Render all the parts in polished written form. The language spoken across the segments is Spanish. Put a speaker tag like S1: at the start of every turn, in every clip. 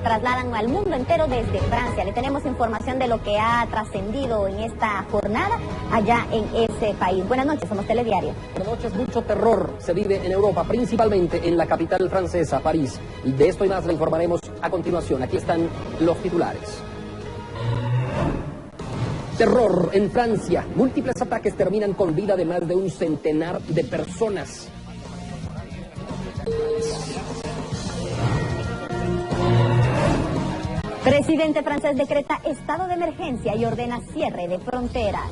S1: trasladan al mundo entero desde Francia. Le tenemos información de lo que ha trascendido en esta jornada allá en ese país. Buenas noches, somos Telediario.
S2: Buenas noches, mucho terror se vive en Europa, principalmente en la capital francesa, París. Y de esto y más le informaremos a continuación. Aquí están los titulares. Terror en Francia. Múltiples ataques terminan con vida de más de un centenar de personas.
S1: Presidente francés decreta estado de emergencia y ordena cierre de fronteras.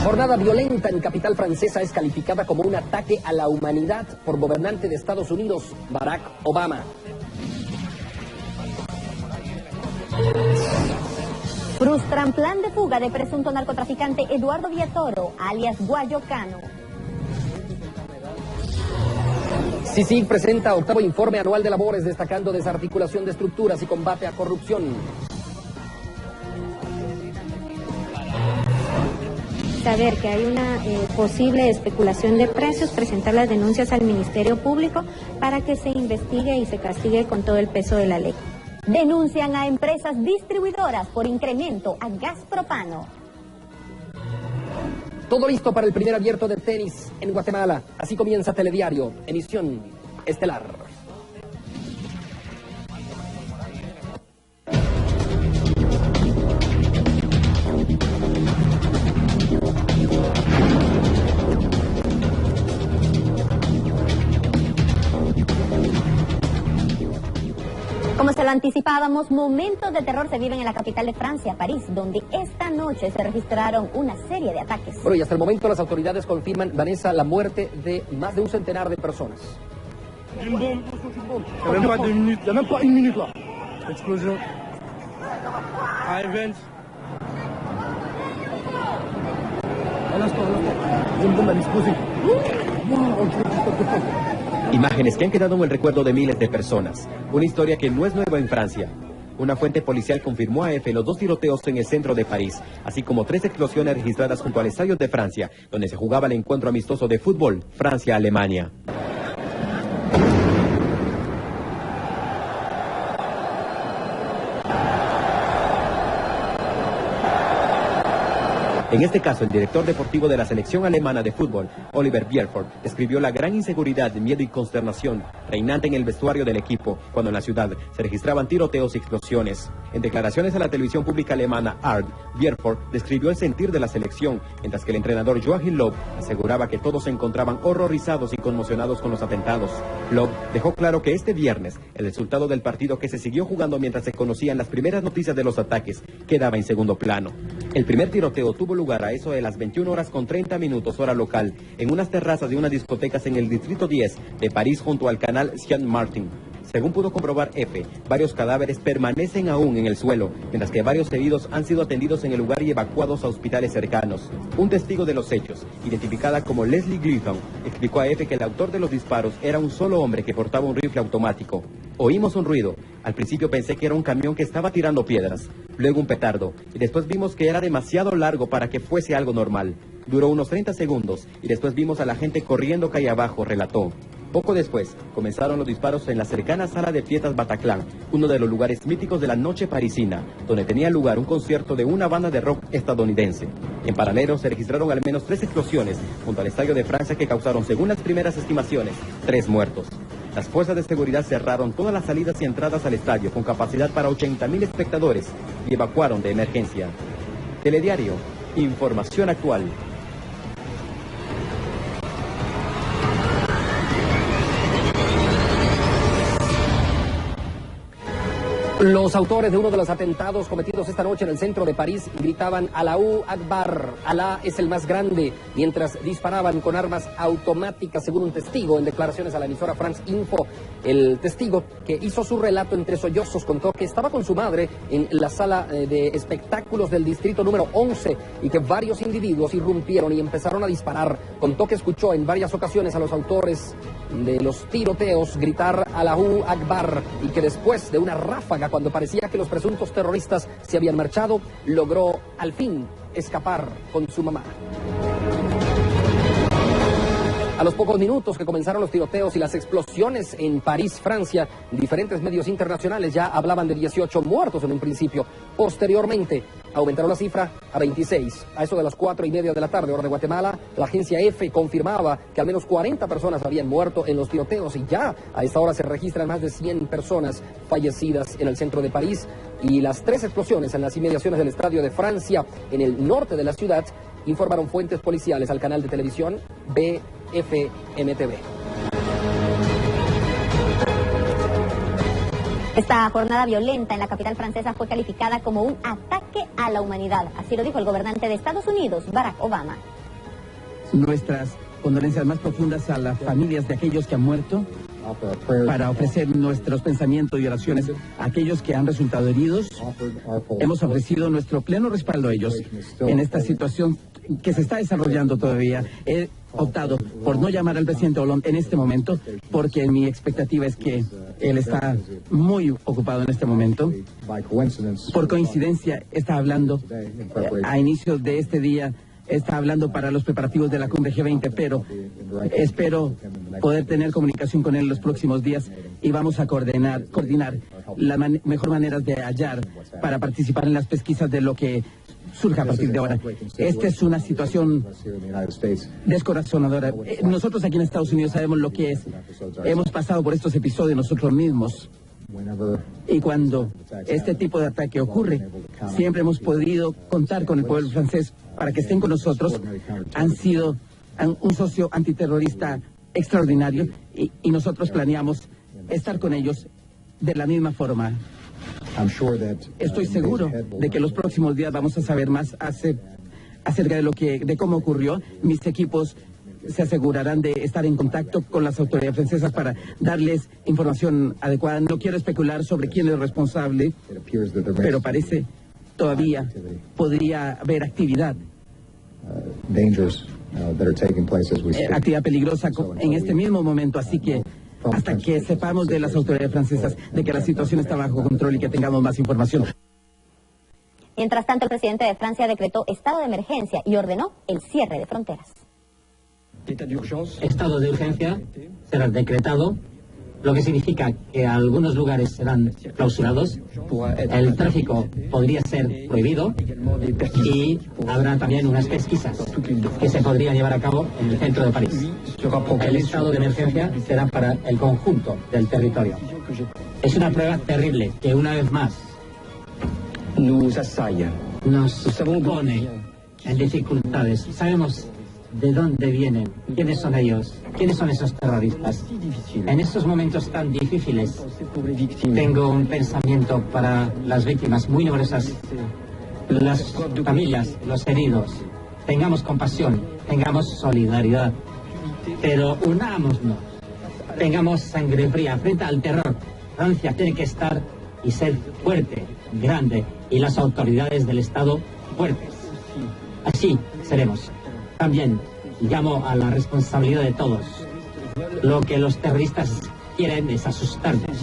S2: Jornada violenta en capital francesa es calificada como un ataque a la humanidad por gobernante de Estados Unidos, Barack Obama.
S1: Frustran plan de fuga de presunto narcotraficante Eduardo Villatoro, alias Guayo Cano.
S2: CICIG presenta octavo informe anual de labores destacando desarticulación de estructuras y combate a corrupción.
S3: Saber que hay una posible especulación de precios, presentar las denuncias al Ministerio Público para que se investigue y se castigue con todo el peso de la ley.
S1: Denuncian a empresas distribuidoras por incremento a gas propano.
S2: Todo listo para el primer abierto de tenis en Guatemala. Así comienza Telediario, emisión estelar.
S1: Como se lo anticipábamos, momentos de terror se viven en la capital de Francia, París, donde esta noche se registraron una serie de ataques.
S2: Bueno, y hasta el momento las autoridades confirman, Vanessa, la muerte de más de un centenar de personas.
S4: Il y a même pas une minute là. Explosion. À Evans. Une bombe a explosé.
S5: Imágenes que han quedado en el recuerdo de miles de personas. Una historia que no es nueva en Francia. Una fuente policial confirmó a EFE los 2 tiroteos en el centro de París, así como 3 explosiones registradas junto al estadio de Francia, donde se jugaba el encuentro amistoso de fútbol Francia-Alemania. En este caso, el director deportivo de la selección alemana de fútbol, Oliver Bierhoff, describió la gran inseguridad, miedo y consternación reinante en el vestuario del equipo cuando en la ciudad se registraban tiroteos y explosiones. En declaraciones a la televisión pública alemana ARD, Bierhoff describió el sentir de la selección, mientras que el entrenador Joachim Löw aseguraba que todos se encontraban horrorizados y conmocionados con los atentados. Löw dejó claro que este viernes el resultado del partido que se siguió jugando mientras se conocían las primeras noticias de los ataques quedaba en segundo plano. El primer tiroteo tuvo lugar a eso de las 21:30 hora local, en unas terrazas de unas discotecas en el distrito 10 de París junto al canal Saint-Martin. Según pudo comprobar EFE, varios cadáveres permanecen aún en el suelo, mientras que varios heridos han sido atendidos en el lugar y evacuados a hospitales cercanos. Un testigo de los hechos, identificada como Leslie Gleason, explicó a EFE que el autor de los disparos era un solo hombre que portaba un rifle automático. Oímos un ruido. Al principio pensé que era un camión que estaba tirando piedras, luego un petardo, y después vimos que era demasiado largo para que fuese algo normal. Duró unos 30 segundos, y después vimos a la gente corriendo calle abajo, relató. Poco después, comenzaron los disparos en la cercana sala de fiestas Bataclan, uno de los lugares míticos de la noche parisina, donde tenía lugar un concierto de una banda de rock estadounidense. En paralelo, se registraron al menos 3 explosiones junto al estadio de Francia que causaron, según las primeras estimaciones, 3 muertos. Las fuerzas de seguridad cerraron todas las salidas y entradas al estadio con capacidad para 80.000 espectadores y evacuaron de emergencia. Telediario, información actual.
S2: Los autores de uno de los atentados cometidos esta noche en el centro de París gritaban Allahu Akbar, Alá es el más grande, mientras disparaban con armas automáticas, según un testigo en declaraciones a la emisora France Info. El testigo, que hizo su relato entre sollozos, contó que estaba con su madre en la sala de espectáculos del distrito número 11 y que varios individuos irrumpieron y empezaron a disparar. Contó que escuchó en varias ocasiones a los autores de los tiroteos gritar Allahu Akbar y que después de una ráfaga, cuando parecía que los presuntos terroristas se habían marchado, logró al fin escapar con su mamá. A los pocos minutos que comenzaron los tiroteos y las explosiones en París, Francia, diferentes medios internacionales ya hablaban de 18 muertos en un principio. Posteriormente, aumentaron la cifra a 26. A eso de las 4:30 de la tarde, hora de Guatemala, la agencia EFE confirmaba que al menos 40 personas habían muerto en los tiroteos y ya a esta hora se registran más de 100 personas fallecidas en el centro de París. Y las 3 explosiones en las inmediaciones del Estadio de Francia, en el norte de la ciudad, informaron fuentes policiales al canal de televisión BFM-TV.
S1: Esta jornada violenta en la capital francesa fue calificada como un ataque a la humanidad. Así lo dijo el gobernante de Estados Unidos, Barack Obama.
S6: Nuestras condolencias más profundas a las familias de aquellos que han muerto, para ofrecer nuestros pensamientos y oraciones a aquellos que han resultado heridos. Hemos ofrecido nuestro pleno respaldo a ellos en esta situación que se está desarrollando todavía. He optado por no llamar al presidente Hollande en este momento, porque mi expectativa es que él está muy ocupado en este momento. Por coincidencia, está hablando a inicios de este día, está hablando para los preparativos de la cumbre G20, pero espero poder tener comunicación con él en los próximos días y vamos a coordinar las mejor maneras de hallar para participar en las pesquisas de lo que surja a partir de ahora. Esta es una situación descorazonadora. Nosotros aquí en Estados Unidos sabemos lo que es. Hemos pasado por estos episodios nosotros mismos. Y cuando este tipo de ataque ocurre, siempre hemos podido contar con el pueblo francés para que estén con nosotros. Han sido un socio antiterrorista extraordinario y nosotros planeamos estar con ellos de la misma forma. Estoy seguro de que los próximos días vamos a saber más acerca de cómo ocurrió. Mis equipos se asegurarán de estar en contacto con las autoridades francesas para darles información adecuada. No quiero especular sobre quién es responsable, pero parece todavía podría haber actividad. Actividad peligrosa en este mismo momento, así que hasta que sepamos de las autoridades francesas de que la situación está bajo control y que tengamos más información.
S1: Mientras tanto, el presidente de Francia decretó estado de emergencia y ordenó el cierre de fronteras.
S7: Estado de urgencia será decretado, lo que significa que algunos lugares serán clausurados, el tráfico podría ser prohibido y habrá también unas pesquisas que se podrían llevar a cabo en el centro de París. El estado de emergencia será para el conjunto del territorio. Es una prueba terrible que una vez más nos pone en dificultades. Sabemos de dónde vienen, quiénes son ellos, quiénes son esos terroristas. En estos momentos tan difíciles tengo un pensamiento para las víctimas muy numerosas, las familias, los heridos. Tengamos compasión, tengamos solidaridad, pero unámonos, tengamos sangre fría frente al terror. Francia tiene que estar y ser fuerte, grande, y las autoridades del Estado fuertes. Así seremos. También llamo a la responsabilidad de todos. Lo que los terroristas quieren es asustarnos,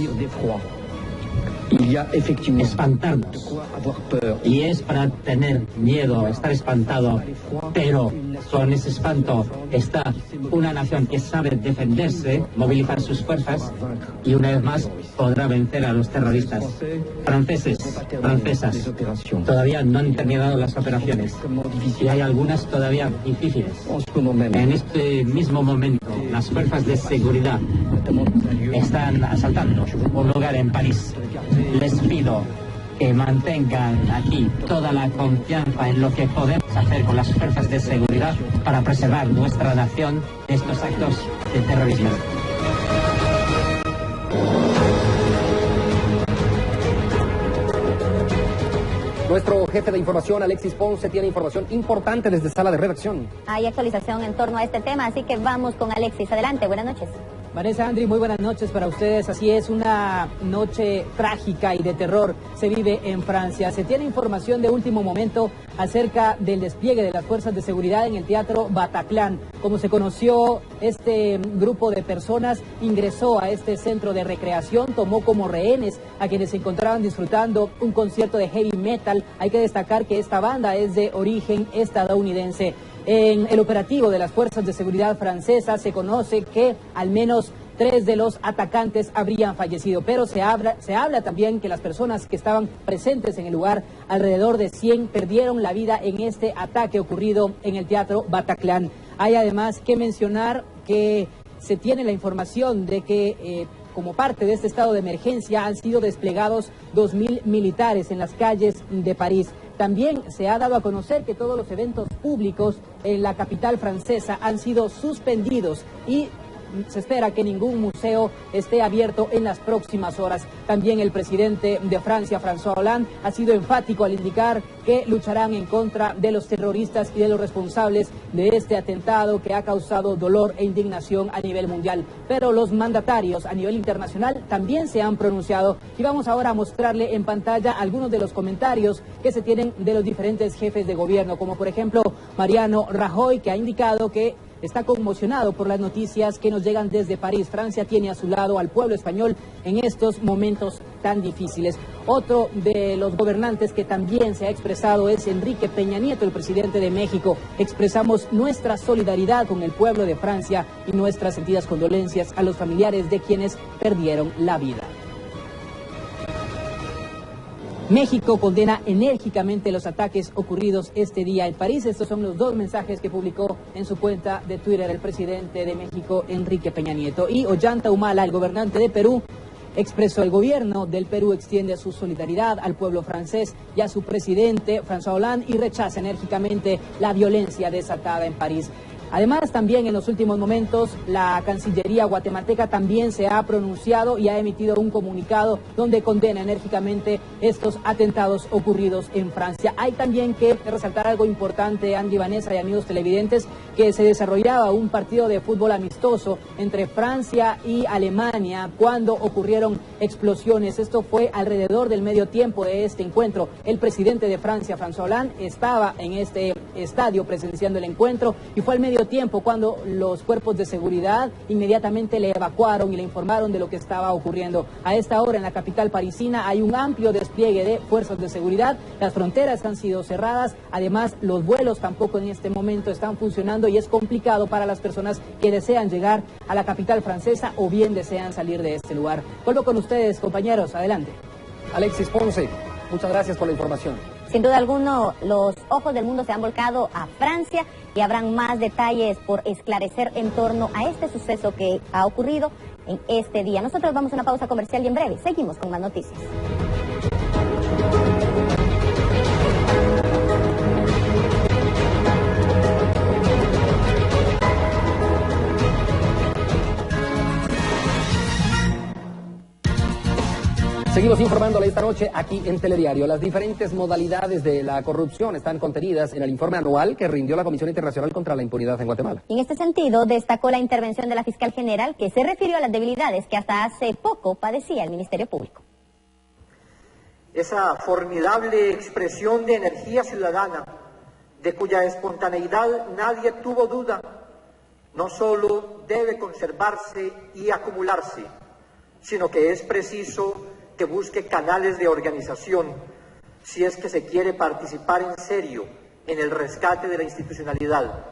S7: espantarnos. Y es para tener miedo, estar espantado. Pero con ese espanto está una nación que sabe defenderse, movilizar sus fuerzas y una vez más podrá vencer a los terroristas. Franceses, francesas, todavía no han terminado las operaciones y hay algunas todavía difíciles. En este mismo momento, las fuerzas de seguridad están asaltando un lugar en París. Les pido que mantengan aquí toda la confianza en lo que podemos hacer con las fuerzas de seguridad para preservar nuestra nación de estos actos de terrorismo.
S2: Nuestro jefe de información, Alexis Ponce, tiene información importante desde sala de redacción.
S1: Hay actualización en torno a este tema, así que vamos con Alexis. Adelante, buenas noches.
S8: Vanessa, Andri, muy buenas noches para ustedes. Así es, una noche trágica y de terror se vive en Francia. Se tiene información de último momento acerca del despliegue de las fuerzas de seguridad en el Teatro Bataclan. Como se conoció, este grupo de personas ingresó a este centro de recreación, tomó como rehenes a quienes se encontraban disfrutando un concierto de heavy metal. Hay que destacar que esta banda es de origen estadounidense. En el operativo de las fuerzas de seguridad francesas se conoce que al menos 3 de los atacantes habrían fallecido, pero se habla también que las personas que estaban presentes en el lugar, alrededor de 100, perdieron la vida en este ataque ocurrido en el Teatro Bataclan. Hay además que mencionar que se tiene la información de que como parte de este estado de emergencia han sido desplegados 2.000 militares en las calles de París. También se ha dado a conocer que todos los eventos públicos en la capital francesa han sido suspendidos y se espera que ningún museo esté abierto en las próximas horas. También el presidente de Francia, François Hollande, ha sido enfático al indicar que lucharán en contra de los terroristas y de los responsables de este atentado que ha causado dolor e indignación a nivel mundial. Pero los mandatarios a nivel internacional también se han pronunciado y vamos ahora a mostrarle en pantalla algunos de los comentarios que se tienen de los diferentes jefes de gobierno, como por ejemplo Mariano Rajoy, que ha indicado que está conmocionado por las noticias que nos llegan desde París. Francia tiene a su lado al pueblo español en estos momentos tan difíciles. Otro de los gobernantes que también se ha expresado es Enrique Peña Nieto, el presidente de México. Expresamos nuestra solidaridad con el pueblo de Francia y nuestras sentidas condolencias a los familiares de quienes perdieron la vida. México condena enérgicamente los ataques ocurridos este día en París. Estos son los 2 mensajes que publicó en su cuenta de Twitter el presidente de México, Enrique Peña Nieto. Y Ollanta Humala, el gobernante de Perú, expresó: el gobierno del Perú extiende su solidaridad al pueblo francés y a su presidente, François Hollande, y rechaza enérgicamente la violencia desatada en París. Además, también en los últimos momentos, la Cancillería guatemalteca también se ha pronunciado y ha emitido un comunicado donde condena enérgicamente estos atentados ocurridos en Francia. Hay también que resaltar algo importante, Andy, Vanessa y amigos televidentes, que se desarrollaba un partido de fútbol amistoso entre Francia y Alemania cuando ocurrieron explosiones. Esto fue alrededor del medio tiempo de este encuentro. El presidente de Francia, François Hollande, estaba en este estadio presenciando el encuentro y fue al medio tiempo cuando los cuerpos de seguridad inmediatamente le evacuaron y le informaron de lo que estaba ocurriendo. A esta hora en la capital parisina hay un amplio despliegue de fuerzas de seguridad, las fronteras han sido cerradas, además los vuelos tampoco en este momento están funcionando y es complicado para las personas que desean llegar a la capital francesa o bien desean salir de este lugar. Vuelvo con ustedes, compañeros, adelante.
S2: Alexis Ponce, muchas gracias por la información.
S1: Sin duda alguna, los ojos del mundo se han volcado a Francia y habrán más detalles por esclarecer en torno a este suceso que ha ocurrido en este día. Nosotros vamos a una pausa comercial y en breve seguimos con más noticias.
S2: Seguimos informándole esta noche aquí en Telediario. Las diferentes modalidades de la corrupción están contenidas en el informe anual que rindió la Comisión Internacional contra la Impunidad en Guatemala.
S1: En este sentido, destacó la intervención de la fiscal general, que se refirió a las debilidades que hasta hace poco padecía el Ministerio Público.
S9: Esa formidable expresión de energía ciudadana, de cuya espontaneidad nadie tuvo duda, no solo debe conservarse y acumularse, sino que es preciso que busque canales de organización si es que se quiere participar en serio en el rescate de la institucionalidad.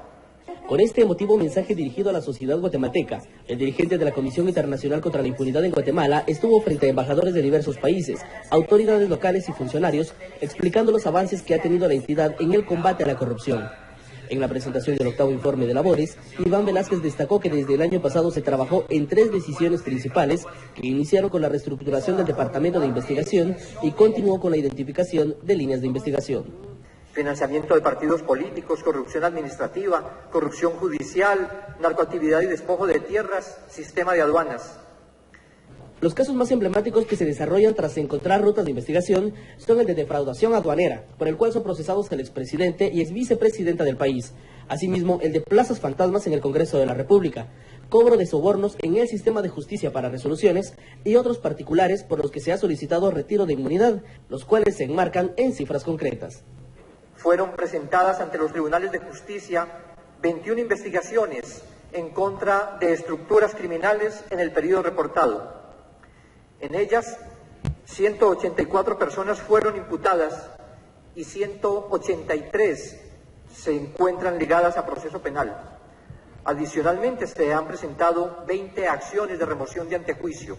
S10: Con este emotivo mensaje dirigido a la sociedad guatemalteca, el dirigente de la Comisión Internacional contra la Impunidad en Guatemala estuvo frente a embajadores de diversos países, autoridades locales y funcionarios, explicando los avances que ha tenido la entidad en el combate a la corrupción. En la presentación del 8º informe de labores, Iván Velázquez destacó que desde el año pasado se trabajó en 3 decisiones principales que iniciaron con la reestructuración del Departamento de Investigación y continuó con la identificación de líneas de investigación.
S9: Financiamiento de partidos políticos, corrupción administrativa, corrupción judicial, narcoactividad y despojo de tierras, sistema de aduanas.
S10: Los casos más emblemáticos que se desarrollan tras encontrar rutas de investigación son el de defraudación aduanera, por el cual son procesados el expresidente y exvicepresidenta del país. Asimismo, el de plazas fantasmas en el Congreso de la República, cobro de sobornos en el sistema de justicia para resoluciones y otros particulares por los que se ha solicitado retiro de inmunidad, los cuales se enmarcan en cifras concretas.
S9: Fueron presentadas ante los tribunales de justicia 21 investigaciones en contra de estructuras criminales en el periodo reportado. En ellas, 184 personas fueron imputadas y 183 se encuentran ligadas a proceso penal. Adicionalmente, se han presentado 20 acciones de remoción de antejuicio.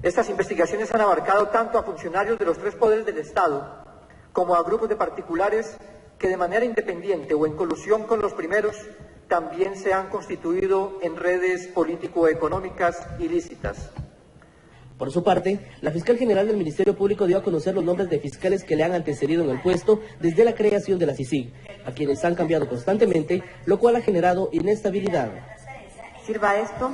S9: Estas investigaciones han abarcado tanto a funcionarios de los 3 poderes del Estado como a grupos de particulares que de manera independiente o en colusión con los primeros también se han constituido en redes político-económicas ilícitas.
S10: Por su parte, la fiscal general del Ministerio Público dio a conocer los nombres de fiscales que le han antecedido en el puesto desde la creación de la CICIG, a quienes han cambiado constantemente, lo cual ha generado inestabilidad.
S11: Sirva esto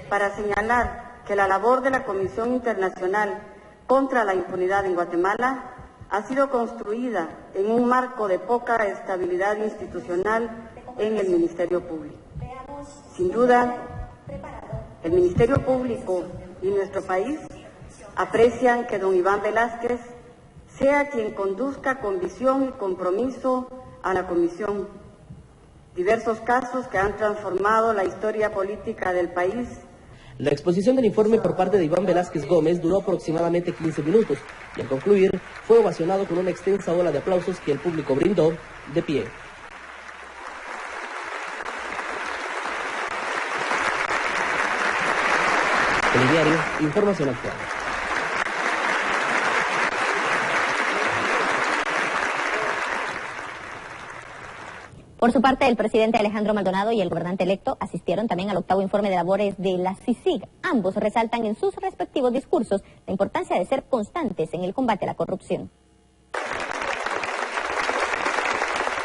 S11: para señalar que la labor de la Comisión Internacional contra la Impunidad en Guatemala ha sido construida en un marco de poca estabilidad institucional en el Ministerio Público. Sin duda, el Ministerio Público y nuestro país aprecian que don Iván Velázquez sea quien conduzca con visión y compromiso a la comisión. Diversos casos que han transformado la historia política del país.
S10: La exposición del informe por parte de Iván Velázquez Gómez duró aproximadamente 15 minutos y al concluir fue ovacionado con una extensa ola de aplausos que el público brindó de pie. Telediario, información actual.
S1: Por su parte, el presidente Alejandro Maldonado y el gobernante electo asistieron también al 8º informe de labores de la CICIG. Ambos resaltan en sus respectivos discursos la importancia de ser constantes en el combate a la corrupción.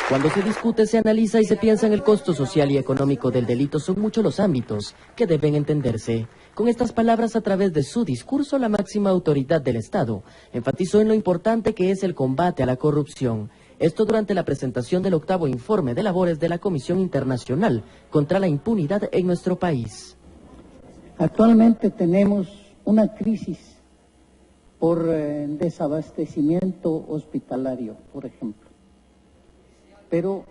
S12: Cuando se discute, se analiza y se piensa en el costo social y económico del delito, son muchos los ámbitos que deben entenderse. Con estas palabras, a través de su discurso, la máxima autoridad del Estado enfatizó en lo importante que es el combate a la corrupción. Esto durante la presentación del 8º informe de labores de la Comisión Internacional contra la Impunidad en nuestro país.
S13: Actualmente tenemos una crisis por desabastecimiento hospitalario, por ejemplo. Pero,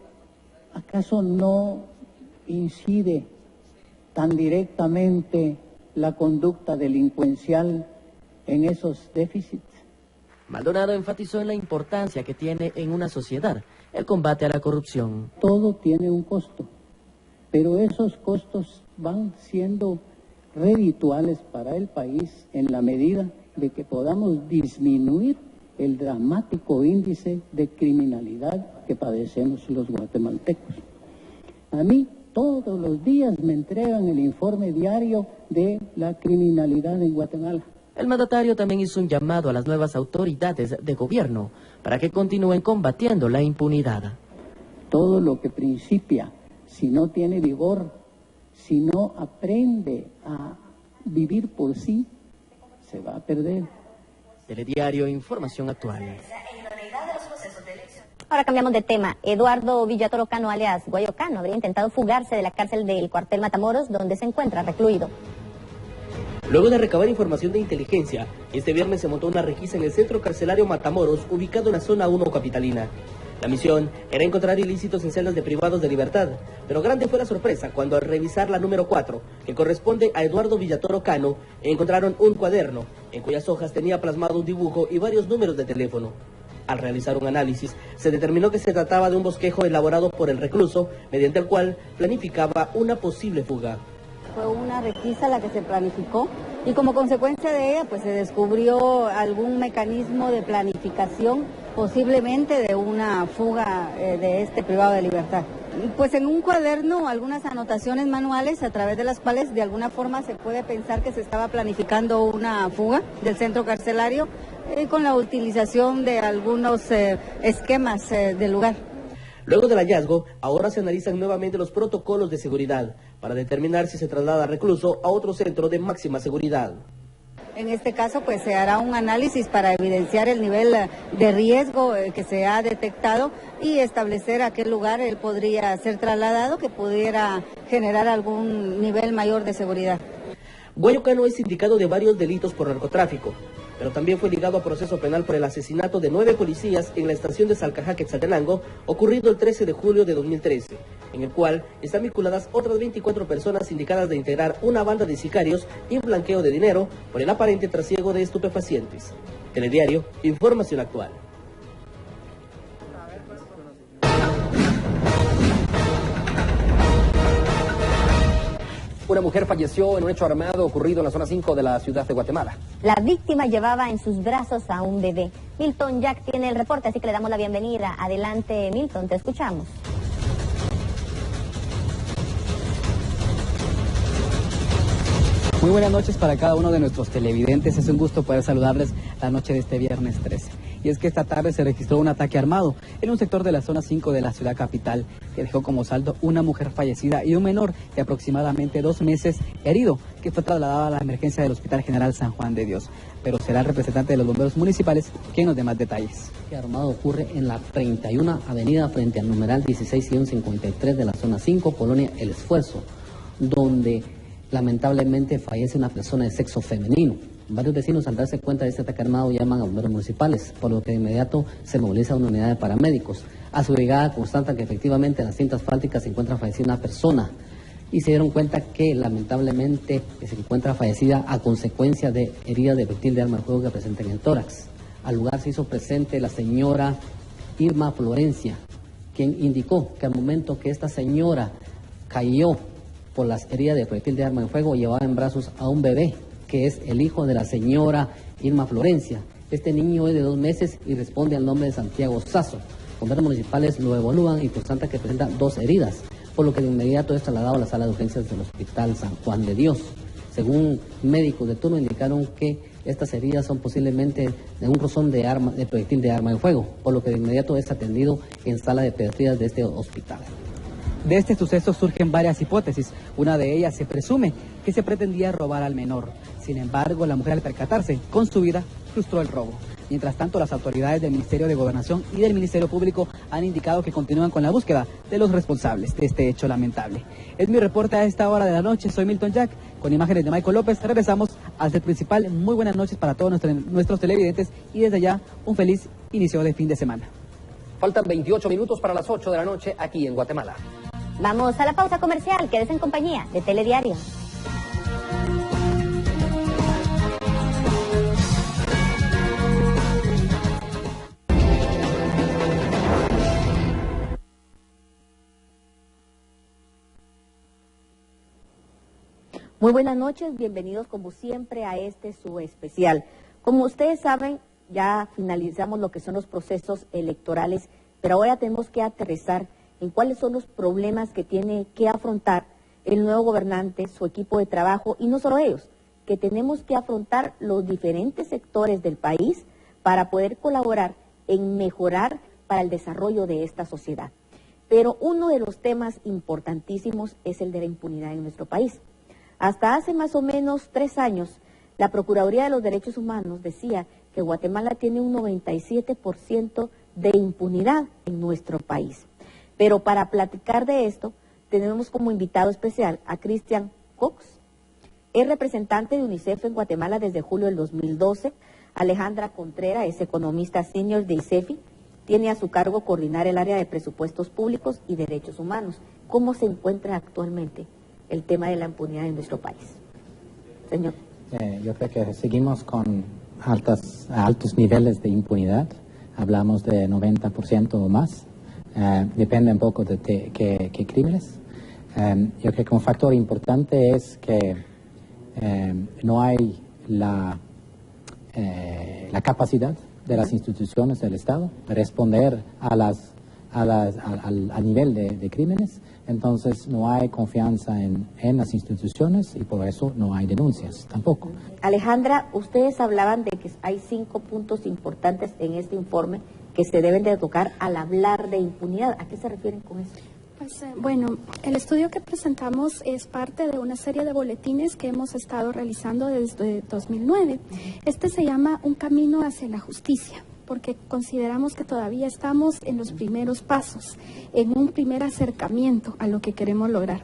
S13: ¿acaso no incide tan directamente la conducta delincuencial en esos déficits?
S12: Maldonado enfatizó en la importancia que tiene en una sociedad el combate a la corrupción.
S13: Todo tiene un costo, pero esos costos van siendo redituales para el país en la medida de que podamos disminuir el dramático índice de criminalidad que padecemos los guatemaltecos. A mí todos los días me entregan el informe diario de la criminalidad en Guatemala.
S12: El mandatario también hizo un llamado a las nuevas autoridades de gobierno para que continúen combatiendo la impunidad.
S13: Todo lo que principia, si no tiene vigor, si no aprende a vivir por sí, se va a perder.
S12: Telediario, información actual.
S1: Ahora cambiamos de tema. Eduardo Villatoro Cano, alias Guayo Cano, habría intentado fugarse de la cárcel del cuartel Matamoros, donde se encuentra recluido.
S10: Luego de recabar información de inteligencia, este viernes se montó una requisa en el centro carcelario Matamoros, ubicado en la zona 1 capitalina. La misión era encontrar ilícitos en celdas de privados de libertad, pero grande fue la sorpresa cuando al revisar la número 4, que corresponde a Eduardo Villatoro Cano, encontraron un cuaderno, en cuyas hojas tenía plasmado un dibujo y varios números de teléfono. Al realizar un análisis, se determinó que se trataba de un bosquejo elaborado por el recluso, mediante el cual planificaba una posible fuga.
S14: Fue una requisa la que se planificó y como consecuencia de ella pues se descubrió algún mecanismo de planificación, posiblemente de una fuga de este privado de libertad. Pues en un cuaderno algunas anotaciones manuales a través de las cuales de alguna forma se puede pensar que se estaba planificando una fuga del centro carcelario con la utilización de algunos esquemas del lugar.
S10: Luego del hallazgo, ahora se analizan nuevamente los protocolos de seguridad para determinar si se traslada al recluso a otro centro de máxima seguridad.
S14: En este caso, pues se hará un análisis para evidenciar el nivel de riesgo que se ha detectado y establecer a qué lugar él podría ser trasladado que pudiera generar algún nivel mayor de seguridad.
S10: Guayo Cano es indicado de varios delitos por narcotráfico, pero también fue ligado a proceso penal por el asesinato de 9 policías en la estación de Salcajá, Quetzaltenango, ocurrido el 13 de julio de 2013, en el cual están vinculadas otras 24 personas indicadas de integrar una banda de sicarios y un blanqueo de dinero por el aparente trasiego de estupefacientes. Telediario, información actual.
S2: Una mujer falleció en un hecho armado ocurrido en la zona 5 de la ciudad de Guatemala.
S1: La víctima llevaba en sus brazos a un bebé. Milton Jack tiene el reporte, así que le damos la bienvenida. Adelante, Milton, te escuchamos.
S15: Muy buenas noches para cada uno de nuestros televidentes. Es un gusto poder saludarles la noche de este viernes 13. Y es que esta tarde se registró un ataque armado en un sector de la zona 5 de la ciudad capital, que dejó como saldo una mujer fallecida y un menor de aproximadamente 2 meses herido, que fue trasladado a la emergencia del Hospital General San Juan de Dios. Pero será el representante de los bomberos municipales quien nos dé más detalles.
S16: El armado ocurre en la 31 avenida frente al numeral 16-53 de la zona 5, Colonia El Esfuerzo, donde lamentablemente fallece una persona de sexo femenino. Varios vecinos, al darse cuenta de este ataque armado, llaman a bomberos municipales, por lo que de inmediato se moviliza una unidad de paramédicos. A su llegada constatan que efectivamente en las cintas asfálticas se encuentra fallecida una persona y se dieron cuenta que lamentablemente se encuentra fallecida a consecuencia de heridas de proyectil de arma de fuego que presenta en el tórax. Al lugar se hizo presente la señora Irma Florencia, quien indicó que al momento que esta señora cayó por las heridas de proyectil de arma de fuego, llevaba en brazos a un bebé, que es el hijo de la señora Irma Florencia. Este niño es de 2 meses y responde al nombre de Santiago Sazo. Bomberos municipales lo evalúan y constatan que presenta 2 heridas, por lo que de inmediato es trasladado a la sala de urgencias del Hospital San Juan de Dios. Según médicos de turno, indicaron que estas heridas son posiblemente de un rozón de proyectil de arma de fuego, por lo que de inmediato es atendido en sala de pediatría de este hospital.
S15: De este suceso surgen varias hipótesis. Una de ellas se presume que se pretendía robar al menor. Sin embargo, la mujer, al percatarse con su vida, frustró el robo. Mientras tanto, las autoridades del Ministerio de Gobernación y del Ministerio Público han indicado que continúan con la búsqueda de los responsables de este hecho lamentable. Es mi reporte a esta hora de la noche. Soy Milton Jack, con imágenes de Michael López. Regresamos al set principal. Muy buenas noches para todos nuestros televidentes y desde ya un feliz inicio de fin de semana.
S2: Faltan 28 minutos para las 8 de la noche aquí en Guatemala.
S1: Vamos a la pausa comercial, quédese en compañía de Telediario. Muy buenas noches, bienvenidos como siempre a su especial. Como ustedes saben, ya finalizamos lo que son los procesos electorales, pero ahora tenemos que aterrizar en cuáles son los problemas que tiene que afrontar el nuevo gobernante, su equipo de trabajo, y no solo ellos, que tenemos que afrontar los diferentes sectores del país para poder colaborar en mejorar para el desarrollo de esta sociedad. Pero uno de los temas importantísimos es el de la impunidad en nuestro país. Hasta hace más o menos 3 años, la Procuraduría de los Derechos Humanos decía que Guatemala tiene un 97% de impunidad en nuestro país. Pero para platicar de esto, tenemos como invitado especial a Cristian Cox, es representante de UNICEF en Guatemala desde julio del 2012. Alejandra Contreras es economista senior de ICEFI, tiene a su cargo coordinar el área de presupuestos públicos y derechos humanos. ¿Cómo se encuentra actualmente el tema de la impunidad en nuestro país? Señor.
S17: Yo creo que seguimos con altos niveles de impunidad, hablamos de 90% o más. Depende un poco de qué crímenes. Yo creo que un factor importante es que no hay la capacidad de las instituciones del Estado de responder al nivel de crímenes. Entonces no hay confianza en las instituciones y por eso no hay denuncias tampoco.
S1: Alejandra, ustedes hablaban de que hay 5 puntos importantes en este informe que se deben de tocar al hablar de impunidad. ¿A qué se refieren con eso?
S18: Pues, bueno, el estudio que presentamos es parte de una serie de boletines que hemos estado realizando desde 2009. Este se llama Un camino hacia la justicia, porque consideramos que todavía estamos en los primeros pasos, en un primer acercamiento a lo que queremos lograr.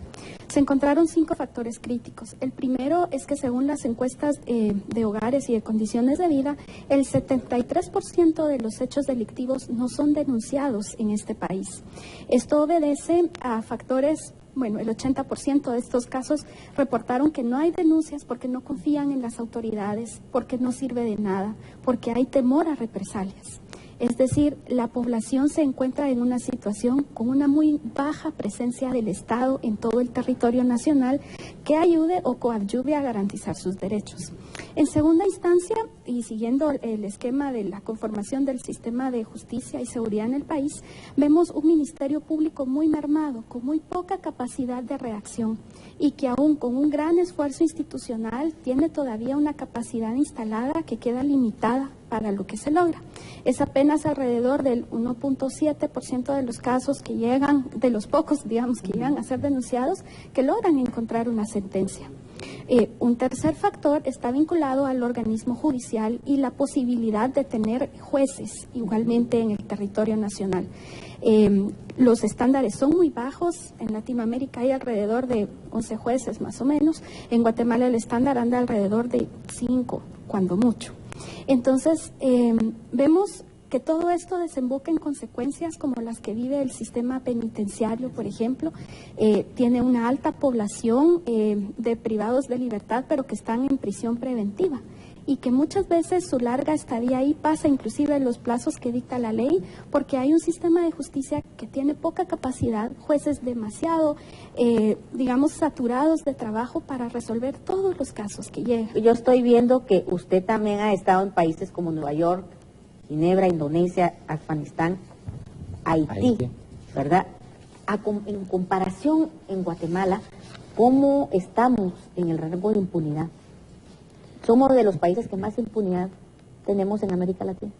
S18: Se encontraron 5 factores críticos. El primero es que según las encuestas de hogares y de condiciones de vida, el 73% de los hechos delictivos no son denunciados en este país. Esto obedece a factores. Bueno, el 80% de estos casos reportaron que no hay denuncias porque no confían en las autoridades, porque no sirve de nada, porque hay temor a represalias. Es decir, la población se encuentra en una situación con una muy baja presencia del Estado en todo el territorio nacional que ayude o coadyuve a garantizar sus derechos. En segunda instancia, y siguiendo el esquema de la conformación del sistema de justicia y seguridad en el país, vemos un Ministerio Público muy mermado, con muy poca capacidad de reacción y que aún con un gran esfuerzo institucional tiene todavía una capacidad instalada que queda limitada para lo que se logra. Es apenas alrededor del 1.7% de los casos que llegan, de los pocos, digamos, que llegan a ser denunciados, que logran encontrar una sentencia. Un tercer factor está vinculado al organismo judicial y la posibilidad de tener jueces igualmente en el territorio nacional. Los estándares son muy bajos. En Latinoamérica hay alrededor de 11 jueces más o menos. En Guatemala el estándar anda alrededor de 5, cuando mucho. Entonces, vemos que todo esto desemboca en consecuencias como las que vive el sistema penitenciario, por ejemplo. Tiene una alta población de privados de libertad, pero que están en prisión preventiva, y que muchas veces su larga estadía ahí pasa inclusive en los plazos que dicta la ley, porque hay un sistema de justicia que tiene poca capacidad, jueces demasiado, digamos, saturados de trabajo para resolver todos los casos que llegan.
S1: Yo estoy viendo que usted también ha estado en países como Nueva York, Ginebra, Indonesia, Afganistán, Haití, ¿verdad? En comparación en Guatemala, ¿cómo estamos en el rango de impunidad? ¿Somos de los países que más impunidad tenemos en América Latina?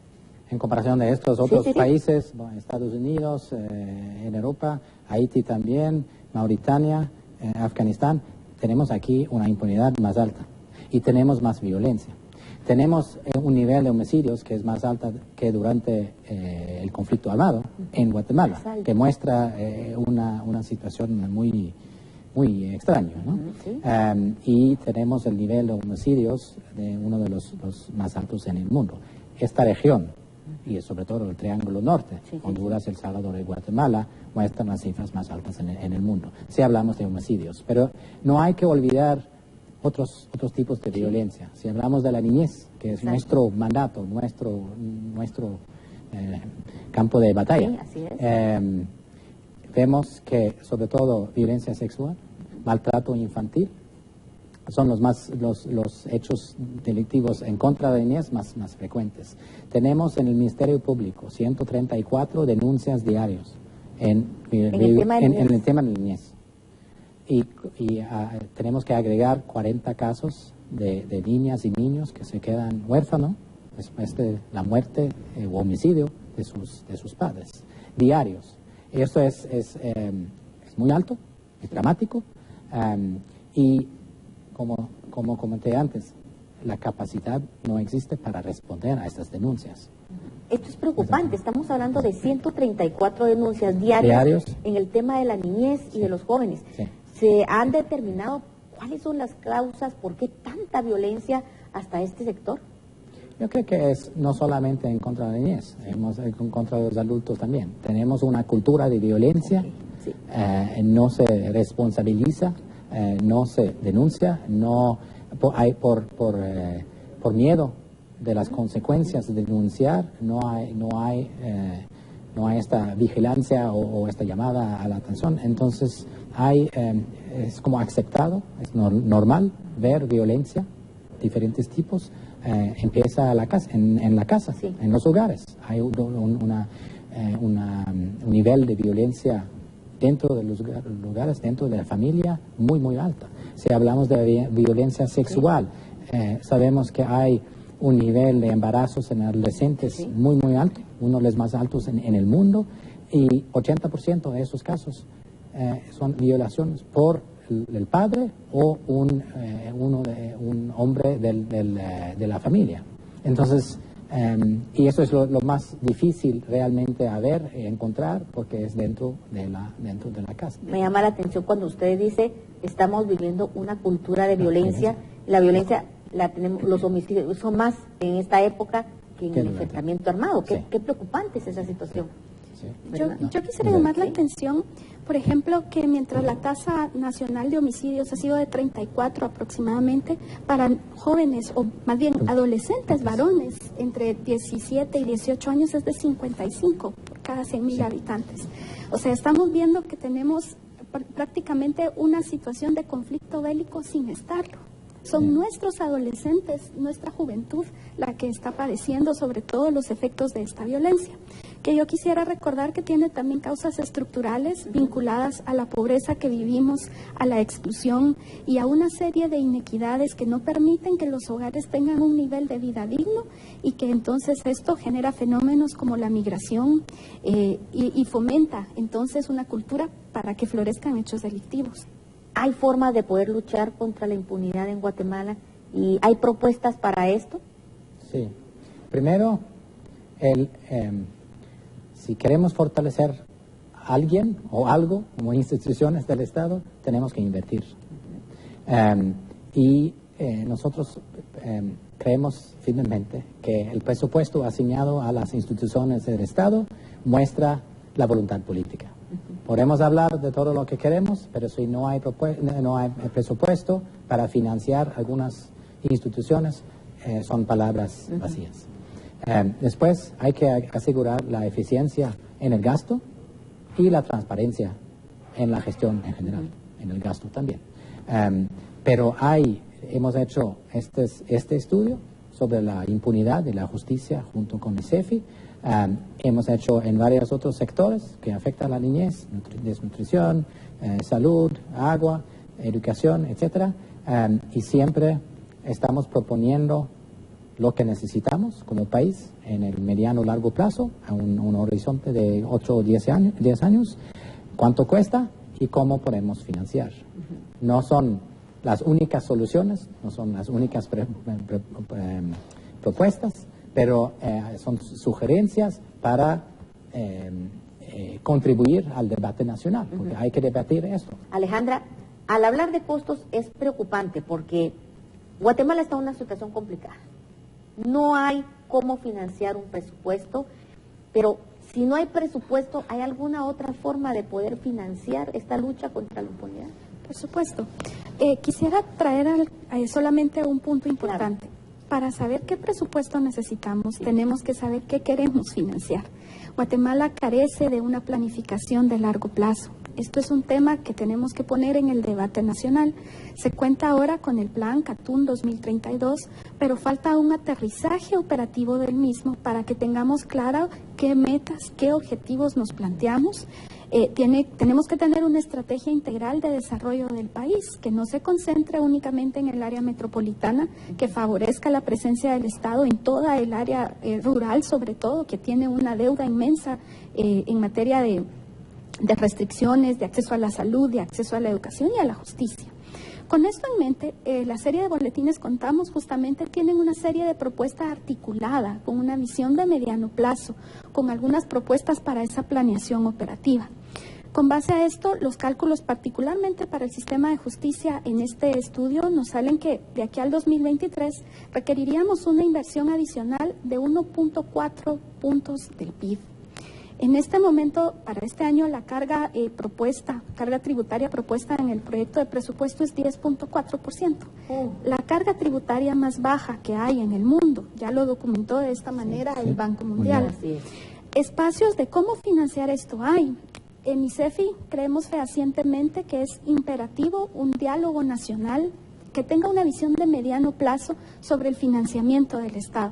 S17: En comparación de estos otros países, bueno, Estados Unidos, en Europa, Haití también, Mauritania, Afganistán, tenemos aquí una impunidad más alta y tenemos más violencia. Tenemos un nivel de homicidios que es más alta que durante el conflicto armado en Guatemala, que muestra una situación muy extraña, ¿no? Y tenemos el nivel de homicidios de uno de los más altos en el mundo. Esta región, y sobre todo el Triángulo Norte, Honduras, El Salvador y Guatemala, muestran las cifras más altas en el mundo, si hablamos de homicidios. Pero no hay que olvidar otros tipos de violencia. Si hablamos de la niñez, que es nuestro mandato, nuestro campo de batalla, vemos que sobre todo violencia sexual, maltrato infantil, son los hechos delictivos en contra de la niñez más frecuentes. Tenemos en el Ministerio Público 134 denuncias diarias en el tema de la niñez. Y tenemos que agregar 40 casos de niñas y niños que se quedan huérfanos después de la muerte o homicidio de sus padres, diarios. Esto es muy alto, es dramático, y como comenté antes, la capacidad no existe para responder a estas denuncias.
S1: Esto es preocupante. Estamos hablando de 134 denuncias diarias en el tema de la niñez y de los jóvenes. ¿Se han determinado cuáles son las causas? ¿Por qué tanta violencia hasta este sector?
S17: Yo creo que es no solamente en contra de la niñez, en contra de los adultos también. Tenemos una cultura de violencia, no se responsabiliza, no se denuncia, hay por miedo de las consecuencias de denunciar, no hay esta vigilancia o esta llamada a la atención. Entonces es como aceptado, es normal ver violencia, diferentes tipos. Empieza en la casa, en los hogares. Hay un nivel de violencia dentro de los lugares, dentro de la familia, muy alta. Si hablamos de violencia sexual, sabemos que hay un nivel de embarazos en adolescentes muy alto, uno de los más altos en el mundo, y 80% de esos casos son violaciones por el padre o un hombre de la familia. Entonces, y eso es lo más difícil realmente a ver y encontrar, porque es dentro de la casa.
S1: Me llama la atención cuando usted dice estamos viviendo una cultura de violencia. La violencia la tenemos, los homicidios son más en esta época que en el enfrentamiento armado. Qué preocupante es esa situación.
S18: Yo quisiera llamar la atención, por ejemplo, que mientras la tasa nacional de homicidios ha sido de 34 aproximadamente, para jóvenes o más bien adolescentes varones entre 17 y 18 años es de 55 por cada 100.000 habitantes. O sea, estamos viendo que tenemos prácticamente una situación de conflicto bélico sin estarlo. Son nuestros adolescentes, nuestra juventud, la que está padeciendo sobre todo los efectos de esta violencia, que yo quisiera recordar que tiene también causas estructurales vinculadas a la pobreza que vivimos, a la exclusión y a una serie de inequidades que no permiten que los hogares tengan un nivel de vida digno, y que entonces esto genera fenómenos como la migración y fomenta entonces una cultura para que florezcan hechos delictivos.
S1: ¿Hay formas de poder luchar contra la impunidad en Guatemala y hay propuestas para esto?
S17: Sí. Primero, si queremos fortalecer a alguien o algo como instituciones del Estado, tenemos que invertir. Nosotros creemos firmemente que el presupuesto asignado a las instituciones del Estado muestra la voluntad política. Podemos hablar de todo lo que queremos, pero si no hay presupuesto para financiar algunas instituciones, son palabras vacías. Después hay que asegurar la eficiencia en el gasto y la transparencia en la gestión en general, en el gasto también. Pero hemos hecho este estudio sobre la impunidad y la justicia junto con ICEFI. Hemos hecho en varios otros sectores que afectan a la niñez, desnutrición, salud, agua, educación, etc. Y siempre estamos proponiendo lo que necesitamos como país en el mediano largo plazo, a un horizonte de 8 o 10 años, cuánto cuesta y cómo podemos financiar. No son las únicas soluciones, no son las únicas propuestas, pero son sugerencias para contribuir al debate nacional, porque hay que debatir esto.
S1: Alejandra, al hablar de costos es preocupante porque Guatemala está en una situación complicada. No hay cómo financiar un presupuesto, pero si no hay presupuesto, ¿hay alguna otra forma de poder financiar esta lucha contra la impunidad?
S18: Por supuesto. Quisiera traer solamente un punto importante. Claro. Para saber qué presupuesto necesitamos, tenemos que saber qué queremos financiar. Guatemala carece de una planificación de largo plazo. Esto es un tema que tenemos que poner en el debate nacional. Se cuenta ahora con el plan CATUN 2032, pero falta un aterrizaje operativo del mismo para que tengamos claro qué metas, qué objetivos nos planteamos. Tenemos que tener una estrategia integral de desarrollo del país, que no se concentre únicamente en el área metropolitana, que favorezca la presencia del Estado en toda el área rural, sobre todo, que tiene una deuda inmensa en materia de restricciones, de acceso a la salud, de acceso a la educación y a la justicia. Con esto en mente, la serie de boletines Contamos justamente tienen una serie de propuestas articuladas con una visión de mediano plazo, con algunas propuestas para esa planeación operativa. Con base a esto, los cálculos particularmente para el sistema de justicia en este estudio nos salen que de aquí al 2023 requeriríamos una inversión adicional de 1.4 puntos del PIB. En este momento, para este año, la carga tributaria propuesta en el proyecto de presupuesto es 10.4%. La carga tributaria más baja que hay en el mundo, ya lo documentó de esta manera el Banco Mundial. Espacios de cómo financiar esto hay. En ICEFI creemos fehacientemente que es imperativo un diálogo nacional que tenga una visión de mediano plazo sobre el financiamiento del Estado.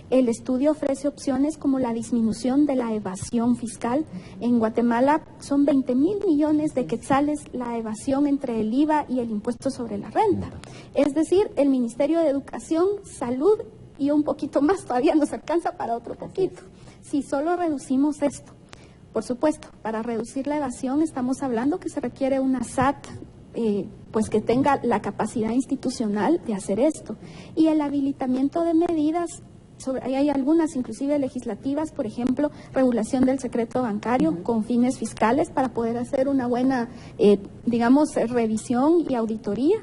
S18: El estudio ofrece opciones como la disminución de la evasión fiscal. En Guatemala son 20.000 millones de quetzales la evasión entre el IVA y el impuesto sobre la renta. Es decir, el Ministerio de Educación, Salud y un poquito más todavía nos alcanza para otro poquito. Si solo reducimos esto, por supuesto, para reducir la evasión estamos hablando que se requiere una SAT pues que tenga la capacidad institucional de hacer esto. Y el habilitamiento de medidas, hay algunas inclusive legislativas, por ejemplo, regulación del secreto bancario con fines fiscales para poder hacer una buena, revisión y auditoría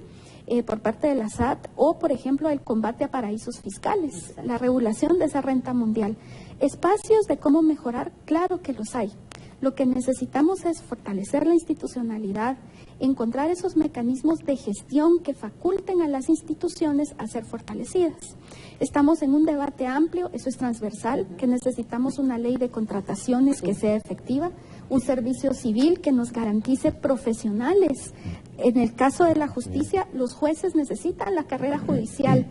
S18: por parte de la SAT, o por ejemplo el combate a paraísos fiscales, la regulación de esa renta mundial. Espacios de cómo mejorar, claro que los hay. Lo que necesitamos es fortalecer la institucionalidad, encontrar esos mecanismos de gestión que faculten a las instituciones a ser fortalecidas. Estamos en un debate amplio, eso es transversal, que necesitamos una ley de contrataciones que sea efectiva, un servicio civil que nos garantice profesionales. En el caso de la justicia, los jueces necesitan la carrera judicial.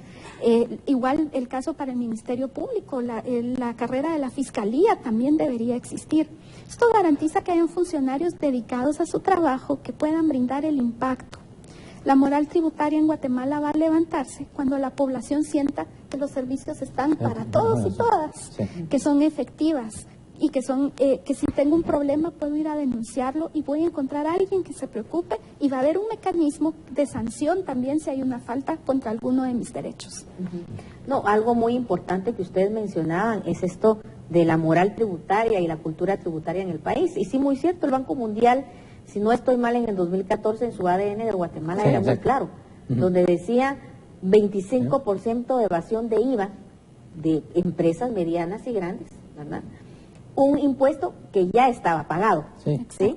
S18: Igual el caso para el Ministerio Público, la carrera de la Fiscalía también debería existir. Esto garantiza que hayan funcionarios dedicados a su trabajo que puedan brindar el impacto. La moral tributaria en Guatemala va a levantarse cuando la población sienta que los servicios están para todos y todas, que son efectivas y que si tengo un problema puedo ir a denunciarlo y voy a encontrar a alguien que se preocupe y va a haber un mecanismo de sanción también si hay una falta contra alguno de mis derechos.
S1: No, algo muy importante que ustedes mencionaban es esto de la moral tributaria y la cultura tributaria en el país. Y sí, muy cierto, el Banco Mundial, si no estoy mal, en el 2014 en su ADN de Guatemala era muy claro, donde decía 25% de evasión de IVA de empresas medianas y grandes, ¿verdad? Un impuesto que ya estaba pagado, ¿sí?